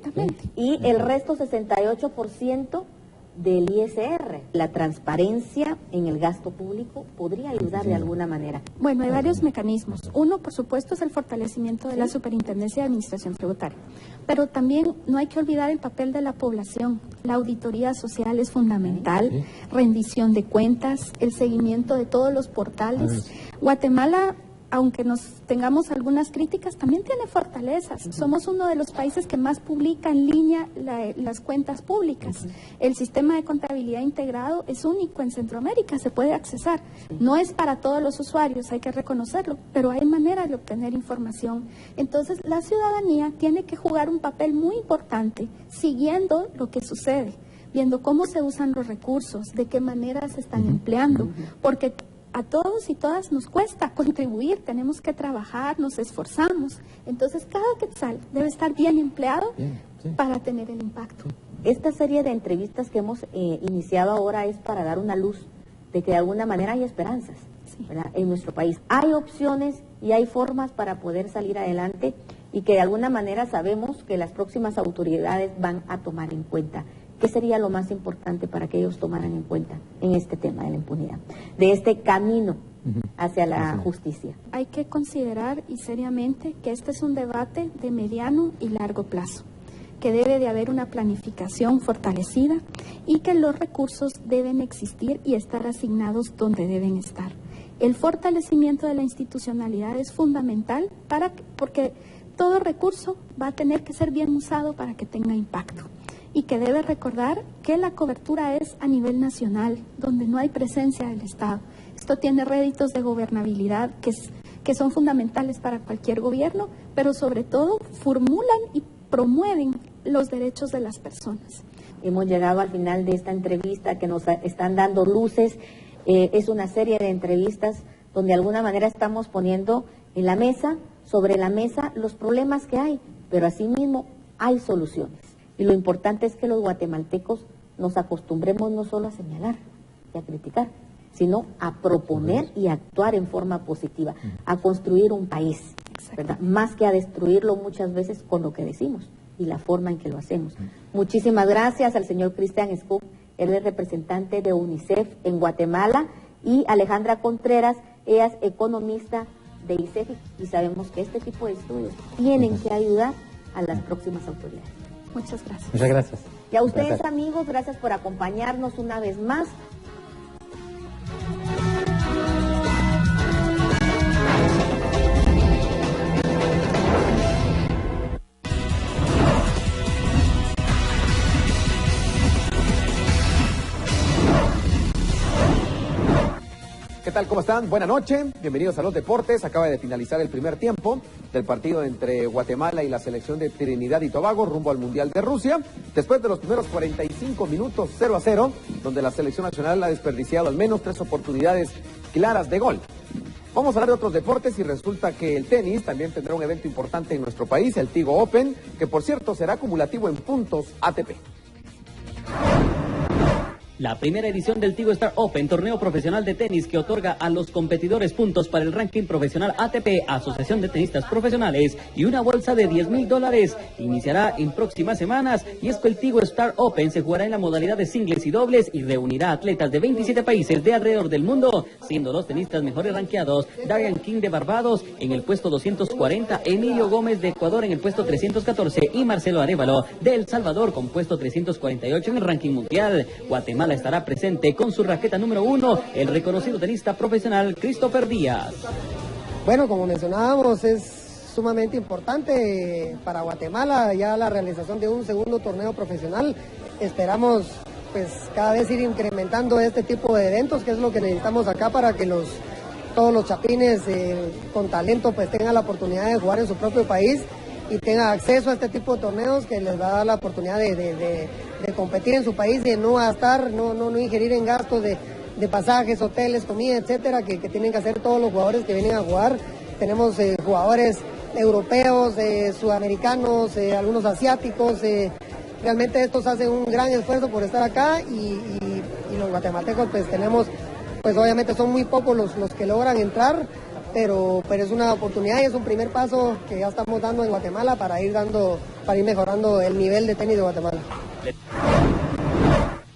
S1: Y el resto 68% del ISR. La transparencia en el gasto público podría ayudar de alguna manera.
S18: Bueno, hay varios mecanismos. Uno, por supuesto, es el fortalecimiento de la Superintendencia de Administración Tributaria. Pero también no hay que olvidar el papel de la población. La auditoría social es fundamental, rendición de cuentas, el seguimiento de todos los portales. Guatemala, aunque nos tengamos algunas críticas, también tiene fortalezas. Somos uno de los países que más publica en línea las cuentas públicas. El sistema de contabilidad integrado es único en Centroamérica, se puede accesar. No es para todos los usuarios, hay que reconocerlo, pero hay manera de obtener información. Entonces, la ciudadanía tiene que jugar un papel muy importante, siguiendo lo que sucede, viendo cómo se usan los recursos, de qué manera se están empleando, porque a todos y todas nos cuesta contribuir, tenemos que trabajar, nos esforzamos. Entonces, cada quetzal debe estar bien empleado para tener el impacto.
S1: Esta serie de entrevistas que hemos iniciado ahora es para dar una luz de que de alguna manera hay esperanzas, ¿verdad? En nuestro país. Hay opciones y hay formas para poder salir adelante y que de alguna manera sabemos que las próximas autoridades van a tomar en cuenta. ¿Qué sería lo más importante para que ellos tomaran en cuenta en este tema de la impunidad, de este camino hacia la justicia?
S18: Hay que considerar y seriamente que este es un debate de mediano y largo plazo, que debe de haber una planificación fortalecida y que los recursos deben existir y estar asignados donde deben estar. El fortalecimiento de la institucionalidad es fundamental porque todo recurso va a tener que ser bien usado para que tenga impacto. Y que debe recordar que la cobertura es a nivel nacional, donde no hay presencia del Estado. Esto tiene réditos de gobernabilidad que son fundamentales para cualquier gobierno, pero sobre todo formulan y promueven los derechos de las personas.
S1: Hemos llegado al final de esta entrevista que nos están dando luces. Es una serie de entrevistas donde de alguna manera estamos poniendo en la mesa, sobre la mesa, los problemas que hay, pero asimismo hay soluciones. Y lo importante es que los guatemaltecos nos acostumbremos no solo a señalar y a criticar, sino a proponer y a actuar en forma positiva, a construir un país, ¿verdad? Más que a destruirlo muchas veces con lo que decimos y la forma en que lo hacemos. Muchísimas gracias al señor Cristian Escoop, él es representante de UNICEF en Guatemala, y Alejandra Contreras, ella es economista de ICEFI, y sabemos que este tipo de estudios tienen que ayudar a las próximas autoridades.
S18: Muchas gracias.
S17: Muchas gracias.
S1: Y a ustedes, amigos, gracias por acompañarnos una vez más.
S19: ¿Qué tal? ¿Cómo están? Buenas noches. Bienvenidos a los deportes. Acaba de finalizar el primer tiempo del partido entre Guatemala y la selección de Trinidad y Tobago rumbo al Mundial de Rusia. Después de los primeros 45 minutos 0-0, donde la selección nacional ha desperdiciado al menos 3 oportunidades claras de gol. Vamos a hablar de otros deportes y resulta que el tenis también tendrá un evento importante en nuestro país, el Tigo Open, que por cierto será acumulativo en puntos ATP.
S20: La primera edición del Tigo Star Open, torneo profesional de tenis que otorga a los competidores puntos para el ranking profesional ATP, Asociación de Tenistas Profesionales, y una bolsa de $10,000. Iniciará en próximas semanas, y es que el Tigo Star Open se jugará en la modalidad de singles y dobles y reunirá atletas de 27 países de alrededor del mundo, siendo los tenistas mejores rankeados Darian King de Barbados en el puesto 240, Emilio Gómez de Ecuador en el puesto 314 y Marcelo Arévalo de El Salvador con puesto 348 en el ranking mundial. Guatemala estará presente con su raqueta número 1, el reconocido tenista profesional Christopher Díaz.
S21: Bueno, como mencionábamos, es sumamente importante para Guatemala ya la realización de un segundo torneo profesional. Esperamos pues cada vez ir incrementando este tipo de eventos, que es lo que necesitamos acá para que todos los chapines con talento pues tengan la oportunidad de jugar en su propio país y tengan acceso a este tipo de torneos que les va a dar la oportunidad de competir en su país, de no gastar, no ingerir en gastos de pasajes, hoteles, comida, etcétera, que tienen que hacer todos los jugadores que vienen a jugar. Tenemos jugadores europeos, sudamericanos, algunos asiáticos. Realmente estos hacen un gran esfuerzo por estar acá y los guatemaltecos pues tenemos, pues obviamente son muy pocos los que logran entrar, pero es una oportunidad y es un primer paso que ya estamos dando en Guatemala para ir mejorando el nivel de tenis de Guatemala.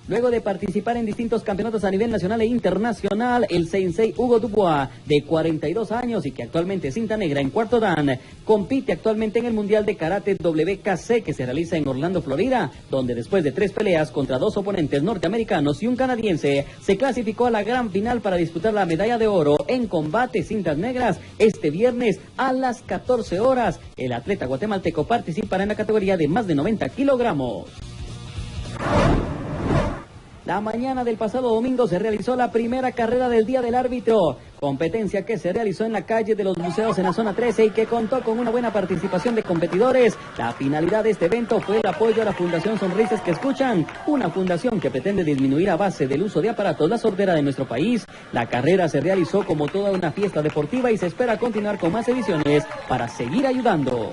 S20: Luego de participar en distintos campeonatos a nivel nacional e internacional, el sensei Hugo Dubois, de 42 años y que actualmente es cinta negra en cuarto dan, compite actualmente en el Mundial de Karate WKC que se realiza en Orlando, Florida, donde después de 3 peleas contra 2 oponentes norteamericanos y un canadiense, se clasificó a la gran final para disputar la medalla de oro en combate cintas negras este viernes a las 14 horas. El atleta guatemalteco participará en la categoría de más de 90 kilogramos. La mañana del pasado domingo se realizó la primera carrera del Día del Árbitro, competencia que se realizó en la calle de los Museos en la zona 13 y que contó con una buena participación de competidores. La finalidad de este evento fue el apoyo a la Fundación Sonrisas que Escuchan, una fundación que pretende disminuir a base del uso de aparatos la sordera de nuestro país. La carrera se realizó como toda una fiesta deportiva y se espera continuar con más ediciones para seguir ayudando.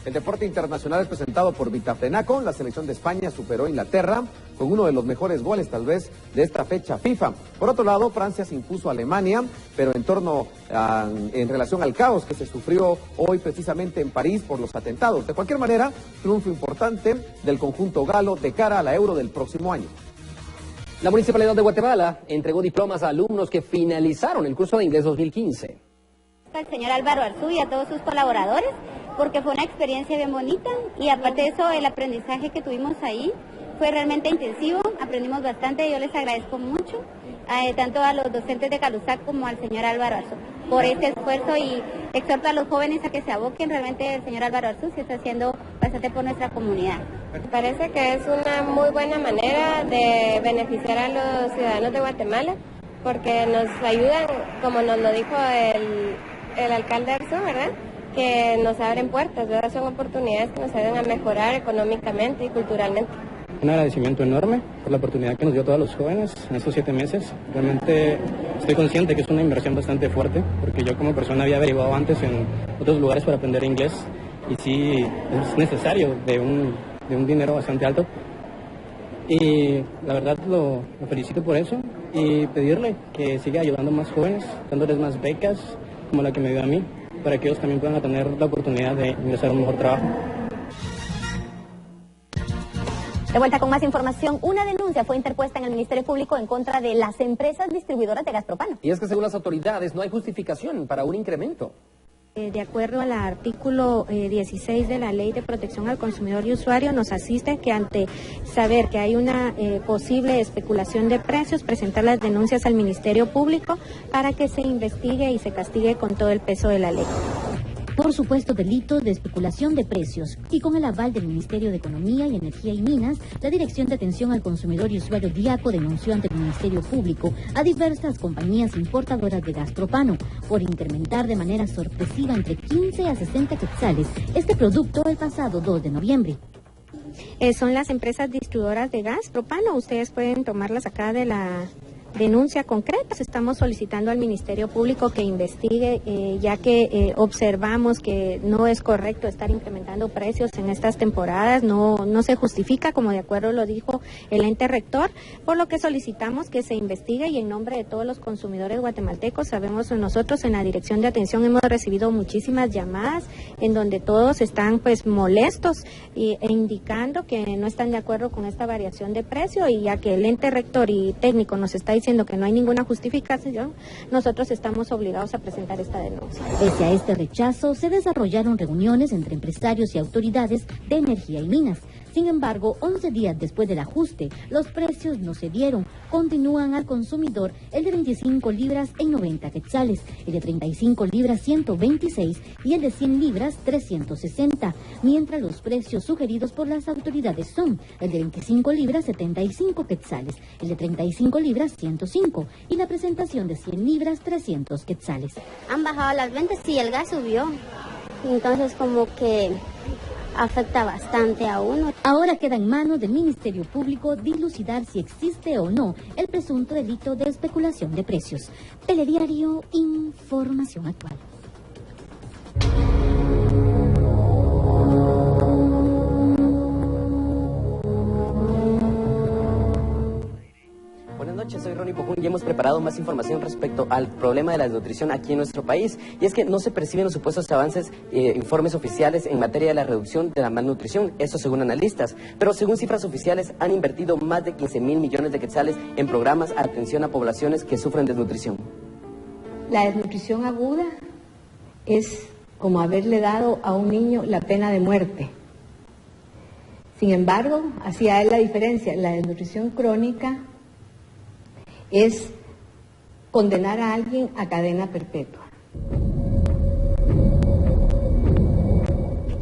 S19: El deporte internacional es presentado por Vitafrenaco. La selección de España superó a Inglaterra con uno de los mejores goles tal vez de esta fecha FIFA. Por otro lado, Francia se impuso a Alemania, pero en relación al caos que se sufrió hoy precisamente en París por los atentados. De cualquier manera, triunfo importante del conjunto galo de cara a la Euro del próximo año.
S2: La Municipalidad de Guatemala entregó diplomas a alumnos que finalizaron el curso de inglés 2015.
S1: Al señor Álvaro Arzú y a todos sus colaboradores, porque fue una experiencia bien bonita y aparte de eso el aprendizaje que tuvimos ahí fue realmente intensivo, aprendimos bastante, yo les agradezco mucho, tanto a los docentes de Calusac como al señor Álvaro Arzú por este esfuerzo y exhorto a los jóvenes a que se aboquen, realmente el señor Álvaro Arzú se está haciendo bastante por nuestra comunidad.
S22: Me parece que es una muy buena manera de beneficiar a los ciudadanos de Guatemala porque nos ayudan, como nos lo dijo el alcalde Arzú, ¿verdad?, que nos abren puertas, ¿verdad? Son oportunidades que nos ayudan a mejorar económicamente y culturalmente.
S23: Un agradecimiento enorme por la oportunidad que nos dio a todos los jóvenes en estos 7 meses. Realmente estoy consciente que es una inversión bastante fuerte, porque yo como persona había averiguado antes en otros lugares para aprender inglés y sí es necesario de un dinero bastante alto. Y la verdad lo felicito por eso y pedirle que siga ayudando a más jóvenes, dándoles más becas como la que me dio a mí, para que ellos también puedan tener la oportunidad de ingresar a un mejor trabajo.
S1: De vuelta con más información, una denuncia fue interpuesta en el Ministerio Público en contra de las empresas distribuidoras de gas propano.
S2: Y es que según las autoridades no hay justificación para un incremento.
S3: De acuerdo al artículo 16 de la Ley de Protección al Consumidor y Usuario, nos asiste que ante saber que hay una posible especulación de precios, presentar las denuncias al Ministerio Público para que se investigue y se castigue con todo el peso de la ley.
S24: Por supuesto delito de especulación de precios y con el aval del Ministerio de Economía y Energía y Minas, la Dirección de Atención al Consumidor y Usuario DIACO denunció ante el Ministerio Público a diversas compañías importadoras de gas propano por incrementar de manera sorpresiva entre 15 a 60 quetzales este producto el pasado 2 de noviembre.
S3: Son las empresas distribuidoras de gas propano, ustedes pueden tomarlas acá de denuncia concreta. Estamos solicitando al Ministerio Público que investigue, ya que observamos que no es correcto estar incrementando precios en estas temporadas, no se justifica, como de acuerdo lo dijo el ente rector, por lo que solicitamos que se investigue y en nombre de todos los consumidores guatemaltecos. Sabemos nosotros en la Dirección de Atención hemos recibido muchísimas llamadas en donde todos están pues molestos e indicando que no están de acuerdo con esta variación de precio, y ya que el ente rector y técnico nos está diciendo que no hay ninguna justificación, nosotros estamos obligados a presentar esta denuncia.
S24: Pese a este rechazo, se desarrollaron reuniones entre empresarios y autoridades de energía y minas. Sin embargo, 11 días después del ajuste, los precios no se dieron. Continúan al consumidor el de 25 libras en 90 quetzales, el de 35 libras 126 y el de 100 libras 360, mientras los precios sugeridos por las autoridades son el de 25 libras 75 quetzales, el de 35 libras 105 y la presentación de 100 libras 300 quetzales.
S4: Han bajado las ventas y el gas subió, entonces como que afecta bastante a uno.
S24: Ahora queda en manos del Ministerio Público dilucidar si existe o no el presunto delito de especulación de precios. Telediario, información actual.
S5: Buenas noches, soy Ronnie Pujún y hemos preparado más información respecto al problema de la desnutrición aquí en nuestro país. Y es que no se perciben los supuestos avances, informes oficiales en materia de la reducción de la malnutrición, eso según analistas. Pero según cifras oficiales, han invertido más de 15.000 millones de quetzales en programas de atención a poblaciones que sufren desnutrición.
S6: La desnutrición aguda es como haberle dado a un niño la pena de muerte. Sin embargo, hacía él la diferencia. La desnutrición crónica es condenar a alguien a cadena perpetua.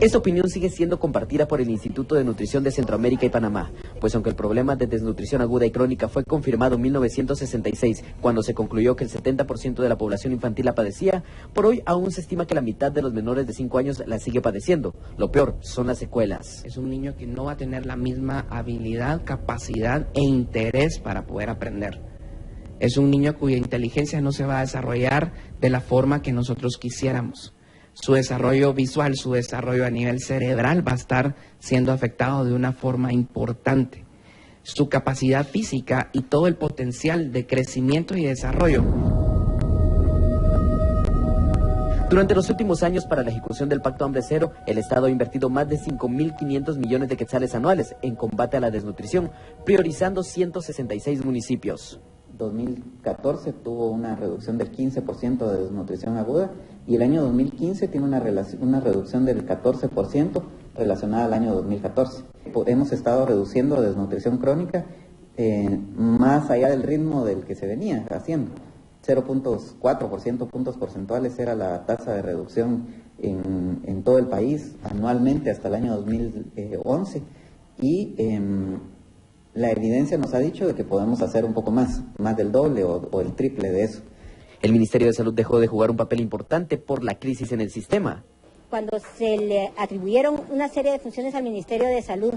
S5: Esta opinión sigue siendo compartida por el Instituto de Nutrición de Centroamérica y Panamá, pues aunque el problema de desnutrición aguda y crónica fue confirmado en 1966, cuando se concluyó que el 70% de la población infantil la padecía, por hoy aún se estima que la mitad de los menores de 5 años la sigue padeciendo. Lo peor son las secuelas.
S7: Es un niño que no va a tener la misma habilidad, capacidad e interés para poder aprender. Es un niño cuya inteligencia no se va a desarrollar de la forma que nosotros quisiéramos. Su desarrollo visual, su desarrollo a nivel cerebral va a estar siendo afectado de una forma importante. Su capacidad física y todo el potencial de crecimiento y desarrollo.
S5: Durante los últimos años, para la ejecución del Pacto Hambre Cero, el Estado ha invertido más de 5.500 millones de quetzales anuales en combate a la desnutrición, priorizando 166 municipios.
S25: 2014 tuvo una reducción del 15% de desnutrición aguda y el año 2015 tiene una reducción del 14% relacionada al año 2014. Hemos estado reduciendo desnutrición crónica más allá del ritmo del que se venía haciendo. 0.4% puntos porcentuales era la tasa de reducción en todo el país anualmente hasta el año 2011 y la evidencia nos ha dicho de que podemos hacer un poco más del doble o el triple de eso.
S5: El Ministerio de Salud dejó de jugar un papel importante por la crisis en el sistema.
S1: Cuando se le atribuyeron una serie de funciones al Ministerio de Salud,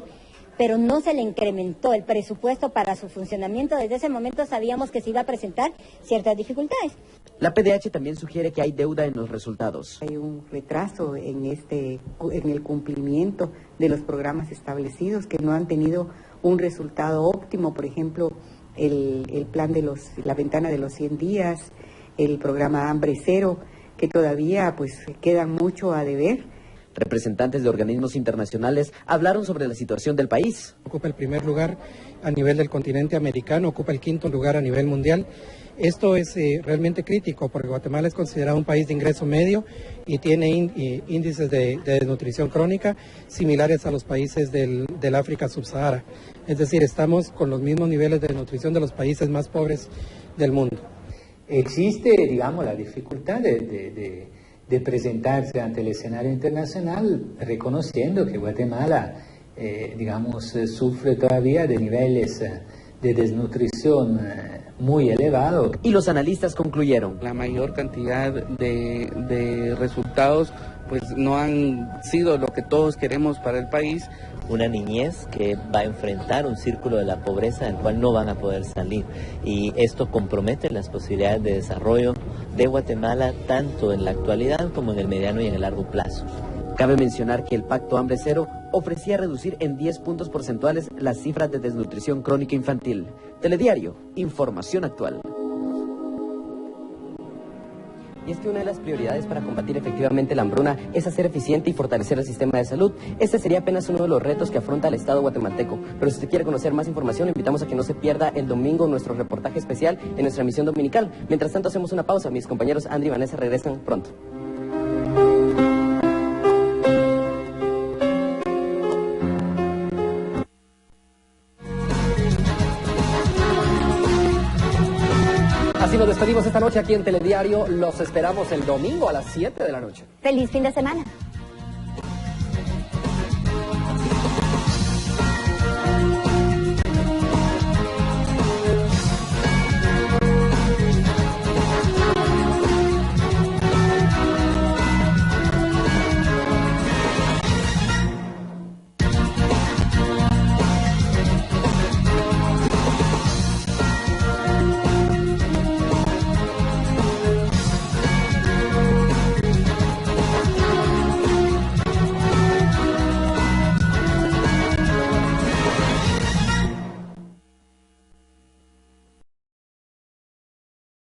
S1: pero no se le incrementó el presupuesto para su funcionamiento, desde ese momento sabíamos que se iba a presentar ciertas dificultades.
S5: La PDH también sugiere que hay deuda en los resultados.
S26: Hay un retraso en el cumplimiento de los programas establecidos que no han tenido un resultado óptimo, por ejemplo, el plan de la ventana de los 100 días, el programa Hambre Cero, que todavía pues quedan mucho a deber.
S5: Representantes de organismos internacionales hablaron sobre la situación del país.
S27: Ocupa el primer lugar a nivel del continente americano, ocupa el quinto lugar a nivel mundial. Esto es realmente crítico porque Guatemala es considerado un país de ingreso medio y tiene índices de desnutrición crónica similares a los países del África subsahara. Es decir, estamos con los mismos niveles de desnutrición de los países más pobres del mundo.
S28: Existe, digamos, la dificultad de presentarse ante el escenario internacional reconociendo que Guatemala, sufre todavía de niveles de desnutrición muy elevados.
S5: Y los analistas concluyeron:
S29: la mayor cantidad de resultados pues no han sido lo que todos queremos para el país,
S8: una niñez que va a enfrentar un círculo de la pobreza del cual no van a poder salir. Y esto compromete las posibilidades de desarrollo de Guatemala tanto en la actualidad como en el mediano y en el largo plazo.
S5: Cabe mencionar que el Pacto Hambre Cero ofrecía reducir en 10 puntos porcentuales las cifras de desnutrición crónica infantil. Telediario, información actual. Y es que una de las prioridades para combatir efectivamente la hambruna es hacer eficiente y fortalecer el sistema de salud. Este sería apenas uno de los retos que afronta el Estado guatemalteco. Pero si usted quiere conocer más información, le invitamos a que no se pierda el domingo nuestro reportaje especial en nuestra emisión dominical. Mientras tanto, hacemos una pausa. Mis compañeros Andri y Vanessa regresan pronto.
S2: Así nos despedimos esta noche aquí en Telediario. Los esperamos el domingo a las 7 de la noche.
S1: ¡Feliz fin de semana!